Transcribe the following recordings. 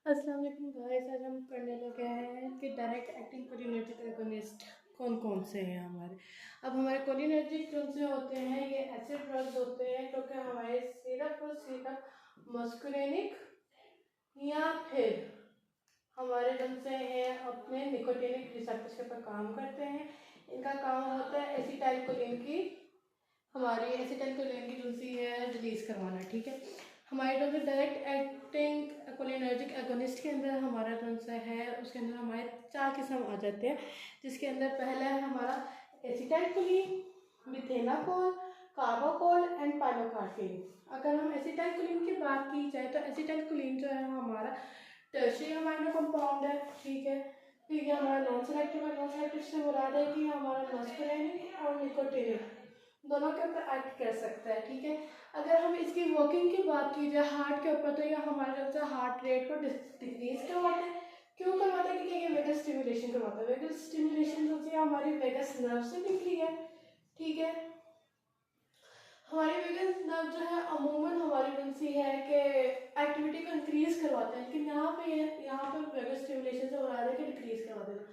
अस्सलाम वालेकुम गाइस। आज हम पढ़ने लगे हैं कि डायरेक्ट एक्टिंग कोलिनर्जिक एगोनिस्ट कौन कौन से हैं हमारे। अब हमारे कोलिनर्जिक कौन से होते हैं, ये ऐसे ड्रग्स होते हैं क्योंकि हमारे सिर्फ और सिर्फ मस्कुरेनिक या फिर हमारे जन से हैं अपने निकोटिनिक रिसेप्टर्स के ऊपर काम करते हैं। इनका काम होता है एसिटाइलकोलिन की, हमारी एसिटाइलकोलिन की जुनसी है रिलीज करवाना। ठीक है, हमारे जो डायरेक्ट एक्टिंग कोलिनर्जिक एगोनिस्ट के अंदर हमारा कौन सा है, उसके अंदर हमारे 4 किस्म आ जाते हैं, जिसके अंदर पहला है हमारा एसिटाइलकोलिन, मिथेनाकोल, कार्बाकोल एंड पाइलोकार्पिन। अगर हम एसिटाइलकोलिन की बात की जाए तो एसिटाइलकोलिन जो है हमारा टर्शियरी अमाइनो कंपाउंड है। ठीक है, फिर ये हमारा नॉन सेलेक्टिव है। नॉन सेलेक्टिव से मुराद है कि हमारा मस्कुलिनिक और निकोटिनिक दोनों के ऊपर एक्ट कर सकता है। ठीक है, अगर हम इसकी वर्किंग की बात की जाए हार्ट के ऊपर, तो ये हमारे जो हार्ट रेट को डिक्रीज करवाता है। क्यों करवाता है? क्योंकि ये वेगस स्टिमुलेशन करवाता है। वेगस स्टिमुलेशन जो है हमारी वेगस नर्व से निकली है। ठीक है, हमारी वेगस नर्व जो है अमूमन हमारी कौन है कि एक्टिविटी को इंक्रीज करवाता है, लेकिन यहाँ पे वेगस स्टिमुलेशन से मुराद है कि डिक्रीज करवा देना।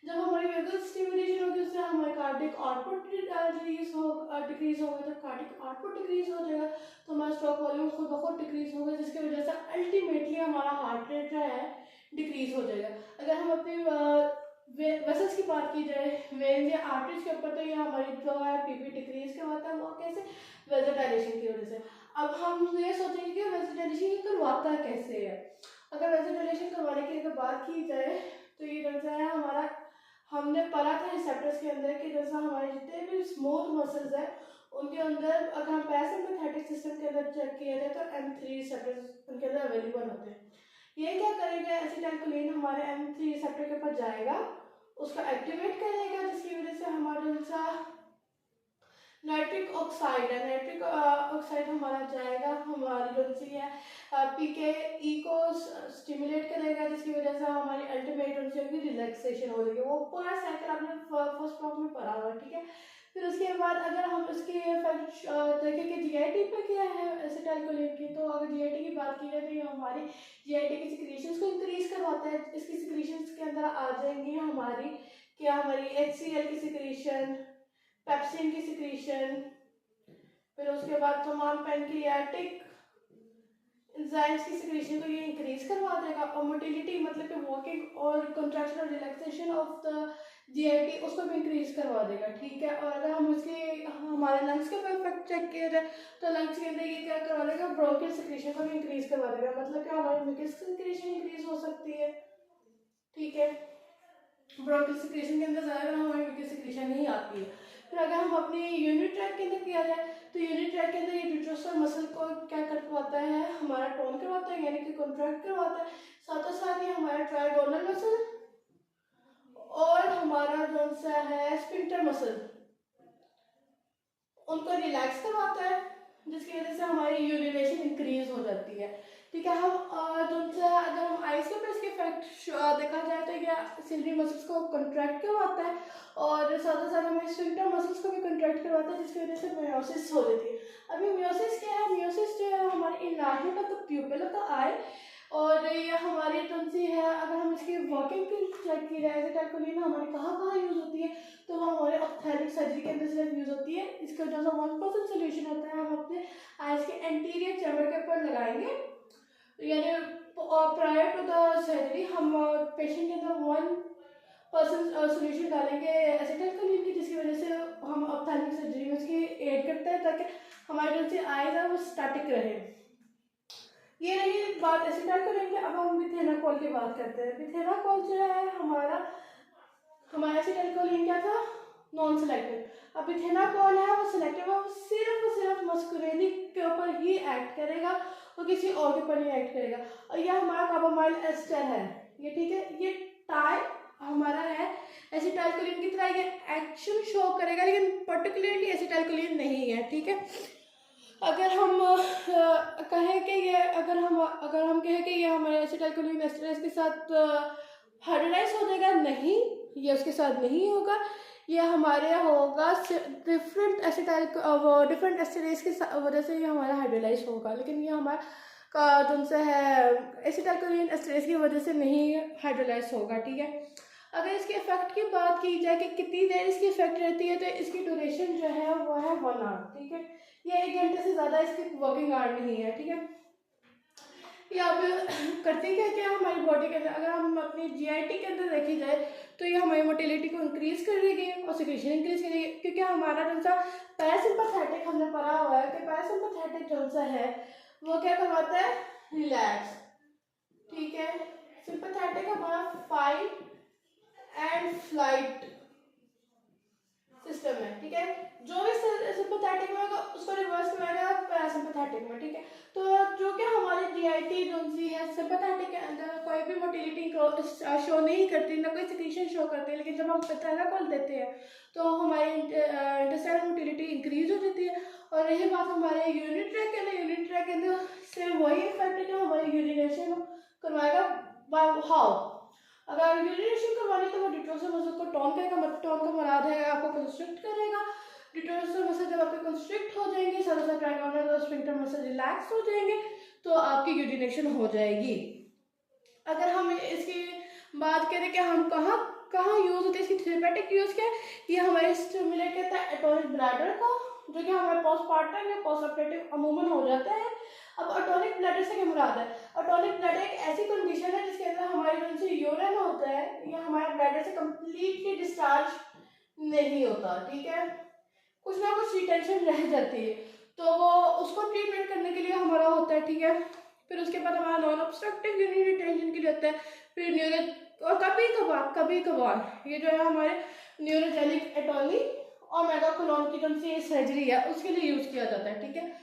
जब हमारी वेगस स्टिमुलेशन होगी उससे हमारे कार्डिक आउटपुट डिक्रीज होगा। जब कार्डिक आउटपुट डिक्रीज हो जाएगा तो हमारा स्ट्रोक वॉल्यूम खुद ब खुद डिक्रीज होगा, जिसकी वजह से अल्टीमेटली हमारा हार्ट रेट जो है डिक्रीज हो जाएगा। अगर हम अपनी वेसल्स की बात की जाए, वेन्स या आर्टरीज के ऊपर, तो ये हमारी जो है पीपी डिक्रीज करवाता है। वो कैसे? वेज़ोडाइलेशन की वजह से। अब हम ये सोचेंगे कि वेज़ोडाइलेशन करवाता कैसे है। अगर वेज़ोडाइलेशन करवाने की अगर बात की जाए तो ये जैसा है हमारा, हमने पढ़ा था रिसेप्टर्स के अंदर कि जैसा हमारे जितने भी स्मूथ मसल्स है उनके अंदर अगर हम पैरासिम्पैथेटिक सिस्टम के अंदर चेक किया जाए तो M3 रिसेप्टर्स उनके अंदर अवेलेबल होते हैं। ये क्या करेगा? एसिटाइलकोलिन हमारे M3 रिसेप्टर के पास जाएगा, उसको एक्टिवेट करेगा, जिसकी वजह से हमारा जैसा नाइट्रिक ऑक्साइड है, नाइट्रिक ऑक्साइड हमारा जाएगा, हमारी जो सी है पीके ई को स्टिमुलेट करेगा, जिसकी वजह से हमारी अल्टीमेट होगी रिलैक्सेशन हो जाएगी। वो पूरा साइकिल आपने फर्स्ट क्लास में पढ़ा हुआ। ठीक है, फिर उसके बाद अगर हम इसके इफेक्ट देखें कि जीआईटी पे क्या है एसिटाइलकोलिन की, तो अगर जीआईटी की बात की जाए तो ये हमारी जीआईटी की सिक्रीशंस को इंक्रीज करवाता है। इसकी सिक्रीशंस के अंदर आ जाएंगी हमारी क्या, हमारी HCl की सिक्रीशन, पेप्सिन की सिक्रीशन, फिर उसके बाद तमाम पैनक्रियाटिक एंजाइम्स की सिक्रीशन को ये इंक्रीज करवा देगा। और मोटिलिटी मतलब कि वॉकिंग और कंट्रैक्शन और रिलैक्सेशन ऑफ द जीआईटी उसको भी इंक्रीज करवा देगा। ठीक है, और अगर हम इसके हमारे लंग्स के ऊपर इफेक्ट चेक किया जाए तो लंग्स के अंदर ये क्या करवा देगा? ब्रोंकियल सिक्रीशन को भी इंक्रीज करवा देगा, मतलब कि हमारी म्यूकस सिक्रीशन इंक्रीज हो सकती है। ठीक है, ब्रोंकियल सिक्रीशन के अंदर ज़्यादा हमारी म्यूकस सिक्रीशन नहीं आती है। फिर अगर हम अपनी यूनिट ट्रैक के अंदर किया जाए तो यूनिट ट्रैक के अंदर ये यूट्रोसल मसल को क्या करवाता है? हमारा टोन करवाता है, यानी कि कॉन्ट्रैक्ट करवाता है। साथ ही साथ ये हमारा ट्राइगोनल मसल और हमारा जो सा है स्फिंक्टर मसल उनको रिलैक्स करवाता है, जिसकी वजह से हमारी यूरिनेशन इंक्रीज हो जाती है। ठीक है, हम अगर हम आइस के ऊपर इसके इफेक्ट देखा जाए तो ये सिलरी मसल्स को कंट्रैक्ट करवाता है और साथ ही साथ हमें स्फिंक्टर मसल्स को भी कंट्रैक्ट करवाता है, जिसकी वजह से मियोसिस हो जाती है। अभी मियोसिस क्या है? मियोसिस जो है हमारी enlargement of the pupil of the eye, और ये हमारी सी है। अगर हम इसकी वर्किंग की चेक की जाए एसिटाइलकोलिन हमारी कहाँ कहाँ यूज होती है, तो वो हमारे ऑप्थेल्मिक सर्जरी के अंदर सिर्फ यूज होती है। इसका जो सा 1% सोल्यूशन होता है हम अपने आइज के एंटीरियर चैम्बर के ऊपर लगाएंगे, यानी प्रायर टू द सर्जरी हम पेशेंट के अंदर 1% सोल्यूशन डालेंगे एसिटाइलकोलिन की, जिसकी वजह से हम ऑप्थेल्मिक सर्जरी में उसकी एड करते हैं ताकि हमारी जो सी आइज है वो स्टैटिक रहे। ये रही बात एसिटाइलकोलिन की। अब हम मिथेनाकोल की बात करते हैं। मिथेनाकोल जो है हमारा एसिटाइलकोलिन क्या था? Non selective. अब मिथेनाकोल है वो सिलेक्टिव है, वो सिर्फ मस्कुरेनिक के ऊपर ही एक्ट करेगा, वो किसी और के ऊपर नहीं एक्ट करेगा। और यह हमारा कार्बामाइल एस्टर है ये। ठीक है, ये टाई हमारा है एसिटाइलकोलिन की तरह, ये एक्शन शो करेगा लेकिन पर्टिकुलरली एसिटाइलकोलिन नहीं है। ठीक है, अगर हम कहें कि ये अगर हम कहें कि ये हमारे एसिटाइलकोलिन एस्टरेज के साथ हाइड्रोलाइज हो जाएगा, नहीं, ये उसके साथ नहीं होगा। ये हमारे होगा डिफरेंट एसिटाइल डिफरेंट एस्टरेज की वजह से ये हमारा हाइड्रोलाइज होगा, लेकिन ये हमारा का जो सा है एसिटाइलकोलिन एस्टरेज की वजह से नहीं हाइड्रोलाइज होगा, ठीक है। अगर इसके इफेक्ट की बात की जाए कि कितनी देर इसकी इफेक्ट रहती है, तो इसकी ड्यूरेशन जो है वो है 1 आवर, ठीक है। ये 1 घंटे से ज़्यादा इसकी वर्किंग आवर नहीं है, ठीक है। ये अब करते क्या हमारी बॉडी के अंदर, अगर हम अपनी जीआईटी के अंदर देखी जाए तो ये हमारी मोटिलिटी को इंक्रीज करेगी और सिक्रेशन इंक्रीज करेगी, क्योंकि हमारा जो सा पैरासिम्पैथेटिक हमने पढ़ा हुआ है कि पैरासिम्पैथेटिक जो सा है वो क्या करवाता है, रिलैक्स, ठीक है। सिंपैथेटिक हमारा फाइट एंड फ्लाइट सिस्टम है, ठीक है। जो भी सिंपैथेटिक में होगा उसको रिवर्स कराएगा पैरासिम्पैथेटिक में, ठीक है। तो जो कि हमारी जीआईटी जो सी है सिंपैथेटिक के अंदर कोई भी मोटिलिटी शो नहीं करती, ना कोई सिक्रीशन शो करती है, लेकिन जब हम पैथालाकोल देते हैं तो हमारी इंटेस्टाइनल मोटिलिटी इंक्रीज हो जाती है। और रही बात हमारे यूरिन ट्रैक के अंदर, यूरिन ट्रैक के अंदर से वही इफेक्ट है जो हमारी यूरिनेशन करवाएगा। हाउ, अगर यूरिनेशन करवानी तो वो डिटोक्स मसल को टोन करेगा, टोन का मुराद है आपको कंस्ट्रिक्ट करेगा। डिटोक्स मसल जब आपके कंस्ट्रिक्ट हो जाएंगे, सारा ट्राइगोनल और स्फिंक्टर मसल रिलैक्स हो जाएंगे, तो आपकी यूरिनेशन हो जाएगी। अगर हम इसकी बात करें कि हम कहाँ कहाँ यूज होते हैं, इसकी थेरेपेटिक यूज क्या है, ये हमारे स्टिमुलेट करता है एटोनिक ब्लैडर को, जो कि हमारे पोस्टपार्टम या पोस्ट ऑपरेटिव अमूमन हो जाता है। अब एटोनिक ब्लैडर से क्या मुराद है, एटोनिक ब्लैडर एक ऐसी कंडीशन है जिसके अंदर हमारे जो से यूरिन होता है ये हमारे ब्लैडर से कंप्लीटली डिस्चार्ज नहीं होता, ठीक है। कुछ ना कुछ रिटेंशन रह जाती है, तो वो उसको ट्रीटमेंट करने के लिए हमारा होता है, ठीक है। फिर उसके बाद हमारा नॉन ऑब्स्ट्रक्टिव यूरिनरी रिटेंशन के लिए होता है। फिर न्यूरो, और कभी कभार ये जो है हमारे न्यूरोजेनिक एटोनी और मेगाकोलोन की जो सी सर्जरी है उसके लिए यूज किया जाता है, ठीक है।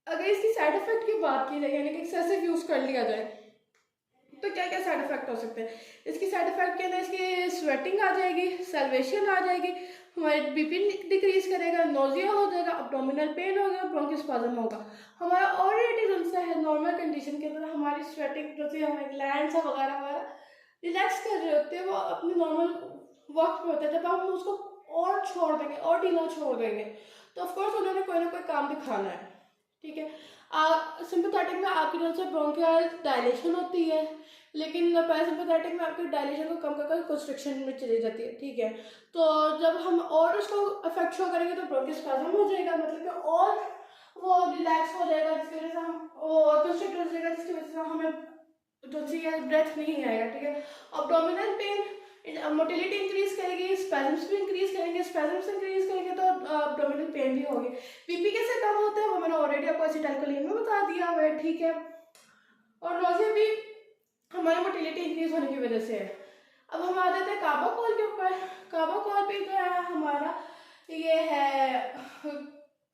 अगर इसकी साइड इफेक्ट की बात की जाए, यानी कि एक्सेसिव यूज कर लिया जाए, तो क्या क्या साइड इफेक्ट हो सकते हैं। इसकी साइड इफेक्ट के अंदर इसकी स्वेटिंग आ जाएगी, सैल्वेशन आ जाएगी, हमारे बीपी डिक्रीज करेगा, नोजिया हो जाएगा, अब्डोमिनल पेन होगा, ब्रोंकोस्पाज्म होगा। हमारा ऑलरेडी जो है नॉर्मल कंडीशन के अंदर हमारी स्वेटिंग जो है हमारे ग्लैंड्स वगैरह हमारा रिलैक्स कर रहे होते हैं, वो अपने नॉर्मल वक्त पे होता है। जब हम उसको और छोड़ देंगे और ढीला छोड़ देंगे तो ऑफकोर्स उन्होंने कोई ना कोई काम दिखाना है, ठीक है। सिंपैथेटिक में आपकी जो से ब्रोंकियल डायलेशन होती है, लेकिन पैरासिम्पैथेटिक में आपकी डायलेशन को कम कर कंस्ट्रिक्शन में चली जाती है, ठीक है। तो जब हम और उसको इफेक्ट शो करेंगे तो ब्रोंकोस्पाज्म हो जाएगा, मतलब कि और वो रिलैक्स हो जाएगा, जिसकी वजह से हम कंस्ट्रिक्ट हो जाएगा, जिसकी वजह से हमें जो चाहिए ब्रेथ नहीं आएगा, ठीक है। अब्डोमिनल पेन, मोटिलिटी इंक्रीज करेगी, स्पैजम्स भी इंक्रीज करेंगे, स्पैजम्स इंक्रीज करेंगे तो अब्डोमिनल पेन भी होगी। बीपी कैसे कम होता है वो मैंने ऑलरेडी आपको एसिटाइलकोलिन में बता दिया हुआ है, ठीक है। और नोजिया भी हमारी मोटिलिटी इंक्रीज होने की वजह से है। अब हम आ जाते हैं कार्बाकोल के ऊपर। कार्बाकोल भी जो है हमारा ये है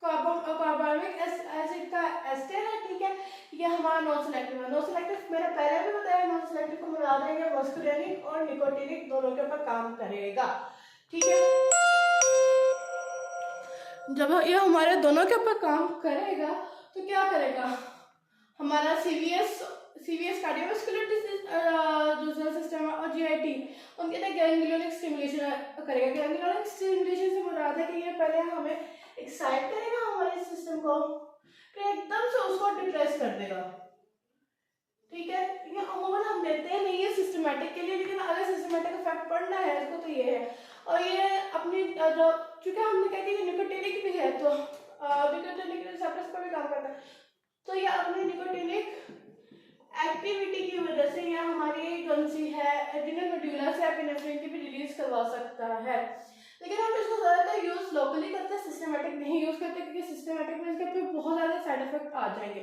कार्बोनिक एसिड का एस्टर है, ठीक है। ये हमारा नॉन सेलेक्टिव है। नॉन सेलेक्टिव मैंने पहले भी बताया, नॉन सेलेक्टिव को मिला देंगे मस्कुलिनिक और निकोटिनिक दोनों के ऊपर काम करेगा, ठीक है। जब ये हमारे दोनों के ऊपर काम करेगा तो क्या करेगा, हमारा सीवीएस कार्डियोवास्कुलर जो सिस्टम है और जीआईटी उनके अंदर गैंग्लियोनिक स्टिमुलेशन करेगा। गैंग्लियोनिक स्टिमुलेशन से मुराद है कि ये पहले हमें एक्साइट करेगा हमारे सिस्टम को, फिर एकदम से उसको डिप्रेस कर देगा, ठीक है। ये अमूमन हम देते हैं नहीं है सिस्टमैटिक के लिए, लेकिन अगर सिस्टमैटिक इफेक्ट पड़ना है इसको तो ये है। और ये अपनी जो चूंकि हमने कहा कि ये निकोटिनिक भी है तो निकोटिनिक रिसेप्टर्स पर भी काम करता है, तो ये अपनी निकोटिनिक एक्टिविटी की वजह से ये हमारी कौन सी है एड्रिनल मेडुला से एपिनेफ्रिन की भी रिलीज करवा सकता है। लेकिन हम इसको ज़्यादातर यूज़ लोकली करते हैं, सिस्टमैटिक नहीं यूज़ करते, क्योंकि सिस्टमैटिक में इसके पे बहुत ज़्यादा साइड इफेक्ट आ जाएंगे।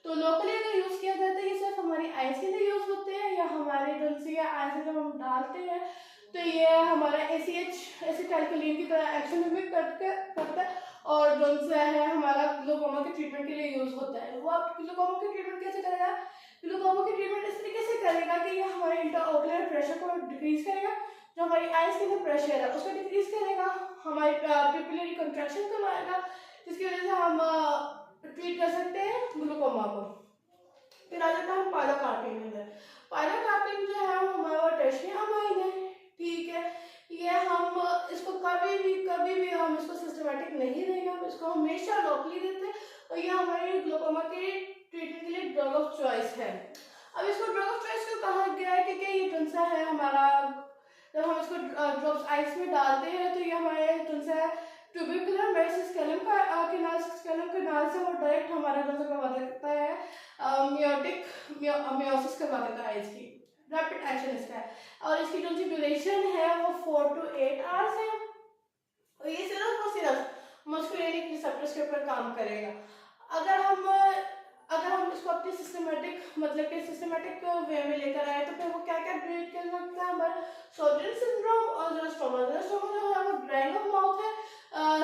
तो लोकली अगर यूज़ किया जाता है ये सिर्फ हमारी आइज के लिए यूज़ होते हैं, या हमारे जो सी आइज जब हम डालते हैं तो ये हमारा एसिटाइलकोलिन की तरह एक्शन भी करता है, और जो है हमारा ग्लूकोमा के ट्रीटमेंट के लिए यूज़ होता है। वो आप ग्लूकोमा के ट्रीटमेंट कैसे करेगा, ग्लूकोमा की ट्रीटमेंट इस तरीके से करेगा कि ये हमारे इंट्राओकुलर प्रेशर को डिक्रीज करेगा, जो हमारी आइज के अंदर प्रेशर है उसको डिक्रीज करेगा, हमारी पिपिलरी कंट्रैक्शन करवाएगा, जिसकी वजह से हम ट्रीट कर सकते हैं ग्लूकोमा को। फिर आ जाता है पायलोकार्पिन के अंदर। पायलोकार्पिन जो है हमारा टर्शियरी अमाइन है, ठीक है। ये हम इसको कभी भी हम इसको सिस्टमैटिक नहीं देंगे, हम इसको हमेशा लोकली देते हैं, और ये हमारे ग्लूकोमा के ट्रीटमेंट के लिए ड्रग ऑफ चॉइस है। अब इसको ड्रग ऑफ चॉइस क्यों कहा गया है, क्योंकि ये टुनसा है हमारा, जब हम इसको ड्रॉप्स आइस में डालते हैं तो ये हमारे टुनसा है ट्यूबिकुलर मेरिस्टेलम का कैनाल से वो डायरेक्ट हमारा टुनसा करवा देता है, मियोसिस करवा देता है, इसकी रैपिड एक्शन इसका है। और इसकी जो ड्यूरेशन है वो 4 to 8 आवर्स है। और ये सिर्फ और सिर्फ मस्कुलिनिक रिसेप्टर्स के ऊपर काम करेगा। अगर हम इसको अपनी सिस्टमेटिक वे में लेकर आए तो फिर वो क्या क्या ट्रीट कर सकता है हमारा सर्जन सिंड्रोम और ज़ोस्टोमा जो है वो ड्राइंग ऑफ माउथ है।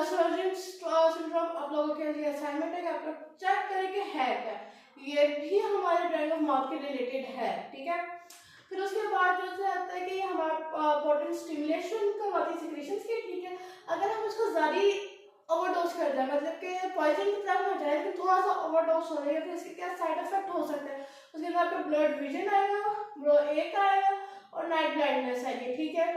सर्जन सिंड्रोम आप लोगों के लिए असाइनमेंट है कि आप लोग चेक करें कि है क्या, ये भी हमारे ड्राइंग ऑफ माउथ के रिलेटेड है, ठीक है। फिर उसके बाद जो आता है कि हमारा पोटेंट स्टिमुलेशन करवाती है सिक्रीशंस की, ठीक है। अगर हम इसको ज़्यादा ओवरडोज कर जाए, मतलब कि पॉइजन की तरह हो जाए, तो थोड़ा सा ओवरडोज हो जाएगा, फिर इसके क्या साइड इफेक्ट हो सकते हैं। उसके बाद आपका ब्लड विजन आएगा, ब्रो एक आएगा और नाइट ब्लाइंडनेस आएगी, ठीक है।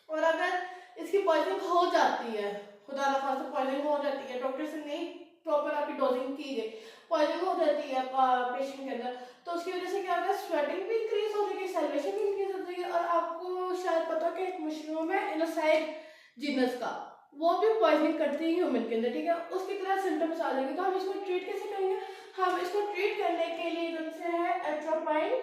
और अगर इसकी पॉइजनिंग हो जाती है, खुदा ना खास्ता पॉइजनिंग हो जाती है, डॉक्टर से नहीं प्रॉपर आपकी डोजिंग की गई, पॉइजनिंग हो जाती है पेशेंट के अंदर, तो उसकी वजह से क्या होगा, स्वेटिंग भी इंक्रीज हो जाएगी, सैलवेशन भी इंक्रीज हो जाएगी। और आपको शायद पता हो कि एक मशरूम है इनोसाइड जीनस का, वो भी पॉइजनिंग करती है ह्यूमन के अंदर, ठीक है। उसकी तरह सिम्टम्स आ जाएंगे। तो हम इसको ट्रीट कैसे करेंगे, हम इसको ट्रीट करने के लिए जो है एट्रोपाइन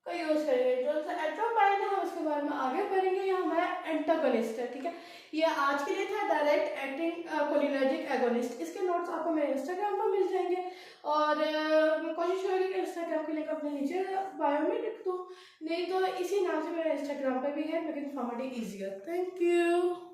का यूज करेंगे। जो एट्रोपाइन है हम इसके बारे में आगे पढ़ेंगे, ये हमारा एंटागोनिस्ट है, ठीक है। ये आज के लिए था डायरेक्ट एक्टिंग कोलिनर्जिक एगोनिस्ट। इसके नोट्स आपको मेरे इंस्टाग्राम पर मिल जाएंगे और कोशिश करेंगे कि इंस्टाग्राम के लिंक अपने नीचे बायो में लिख दूँ, नहीं तो इसी नाम से मेरा इंस्टाग्राम पर भी है, लेकिन फॉर्मेट इजियर। Thank you.